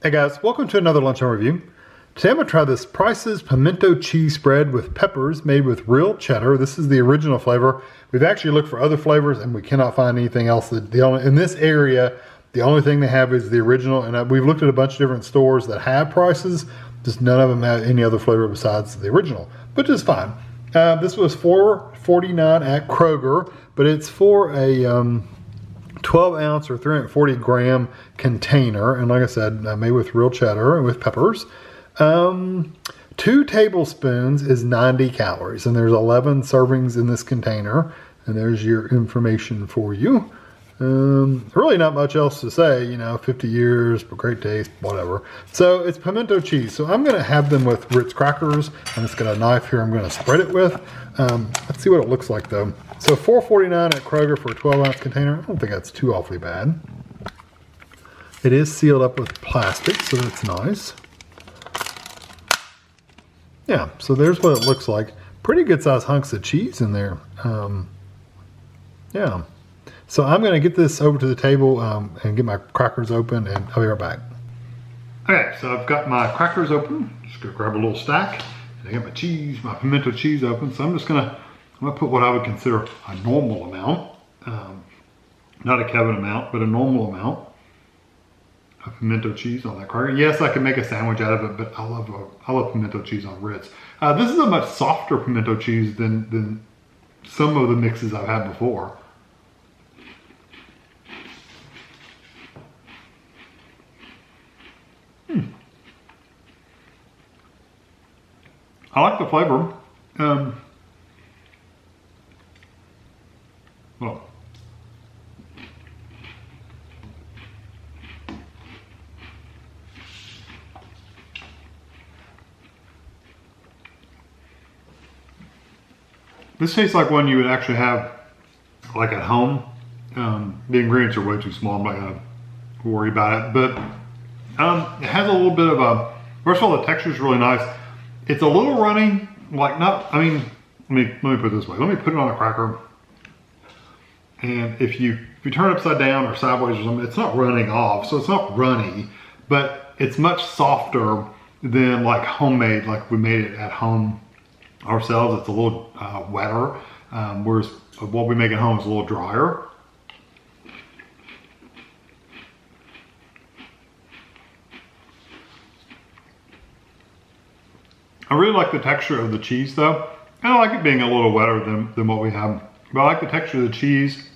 Hey guys, welcome to another Lunchtime review. Today I'm going to try this Price's Pimiento cheese spread with peppers made with real cheddar. This is the original flavor. We've actually looked for other flavors and we cannot find anything else. In this area, the only thing they have is the original, and we've looked at a bunch of different stores that have Price's, just none of them have any other flavor besides the original, which is fine. This was $4.49 at Kroger, but it's for a 12 ounce or 340 gram container, and like I said, made with real cheddar and with peppers. 2 tablespoons is 90 calories, and there's 11 servings in this container, and there's your information for you. Really not much else to say, 50 years, but great taste, whatever. So it's pimento cheese. So I'm gonna have them with Ritz crackers. I'm just got a knife here I'm gonna spread it with. Let's see what it looks like though. So $4.49 at Kroger for a 12 ounce container. I don't think that's too awfully bad. It is sealed up with plastic, so that's nice. Yeah, so there's what it looks like. Pretty good sized hunks of cheese in there. Yeah. So I'm going to get this over to the table and get my crackers open, and I'll be right back. Okay, so I've got my crackers open. Just going to grab a little stack. And I got my cheese, my pimento cheese open. So I'm gonna put what I would consider a normal amount. Not a Kevin amount, but a normal amount of pimento cheese on that cracker. Yes, I can make a sandwich out of it, but I love pimento cheese on Ritz. This is a much softer pimento cheese than some of the mixes I've had before. I like the flavor. Well, this tastes like one you would actually have like at home. The ingredients are way too small. I'm not gonna worry about it, but it has a little bit of a, first of all, the texture is really nice. It's a little runny, like not, let me put it this way. Let me put it on a cracker. And if you turn it upside down or sideways or something, it's not running off. So it's not runny, but it's much softer than like homemade, like we made it at home ourselves. It's a little wetter, whereas what we make at home is a little drier. I really like the texture of the cheese though. I don't like it being a little wetter than what we have, but I like the texture of the cheese.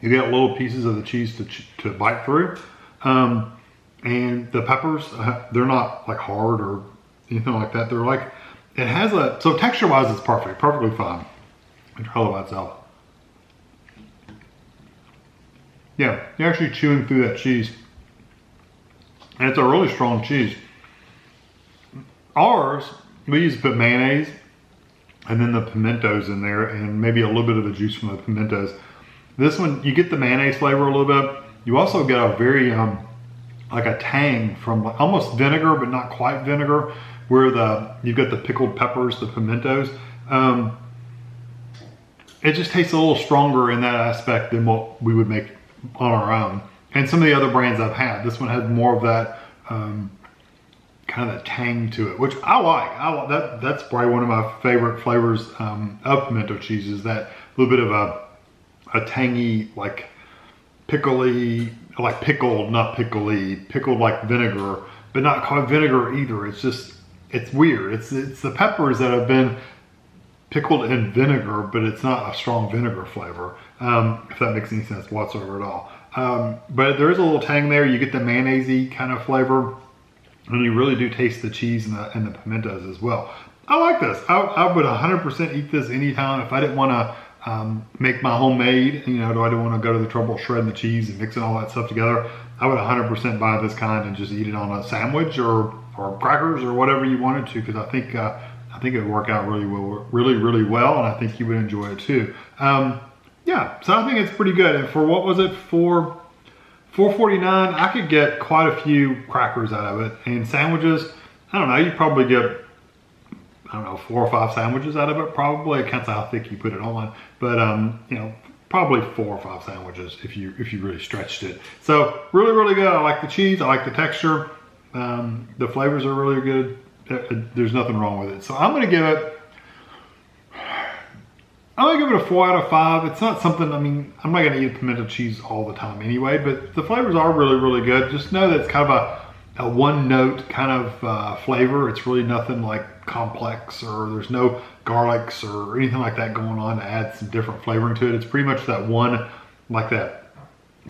You get little pieces of the cheese to bite through. And the peppers, they're not like hard or anything like that. They're like, it has so texture wise it's perfectly fine. All by itself. Yeah, you're actually chewing through that cheese. And it's a really strong cheese. Ours, we used to put mayonnaise and then the pimentos in there and maybe a little bit of the juice from the pimentos. This one, you get the mayonnaise flavor a little bit. You also get a very, like a tang from almost vinegar, but not quite vinegar, where you've got the pickled peppers, the pimentos. It just tastes a little stronger in that aspect than what we would make on our own. And some of the other brands I've had, this one has more of that, kind of that tang to it, which I like. That's probably one of my favorite flavors of pimento cheese, is that little bit of a tangy, like pickly, like pickled, not pickly, pickled like vinegar, but not quite vinegar either. It's just, it's weird. It's the peppers that have been pickled in vinegar, but it's not a strong vinegar flavor, if that makes any sense whatsoever at all. But there is a little tang there. You get the mayonnaise-y kind of flavor, and you really do taste the cheese and the pimentos as well. I like this. I would 100% eat this anytime. If I didn't want to make my homemade, I didn't want to go to the trouble of shredding the cheese and mixing all that stuff together, I would 100% buy this kind and just eat it on a sandwich or crackers or whatever you wanted to, because I think it would work out really well, and I think you would enjoy it too. Yeah, so I think it's pretty good. And for what was it, for $4.49, I could get quite a few crackers out of it. And sandwiches, I don't know, you probably get, 4 or 5 sandwiches out of it, probably. It counts how thick you put it on. But, probably 4 or 5 sandwiches if you really stretched it. So really good. I like the cheese. I like the texture. The flavors are really good. There's nothing wrong with it. So I'm gonna give it a 4 out of 5. It's not something, I mean, I'm not gonna eat pimento cheese all the time anyway, but the flavors are really, really good. Just know that it's kind of a one note kind of flavor. It's really nothing like complex, or there's no garlics or anything like that going on to add some different flavoring to it. It's pretty much that one, like that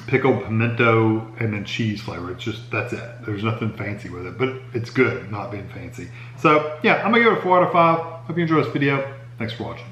pickled pimento and then cheese flavor. It's just, that's it. There's nothing fancy with it, but it's good not being fancy. So yeah, I'm gonna give it a 4 out of 5. Hope you enjoy this video. Thanks for watching.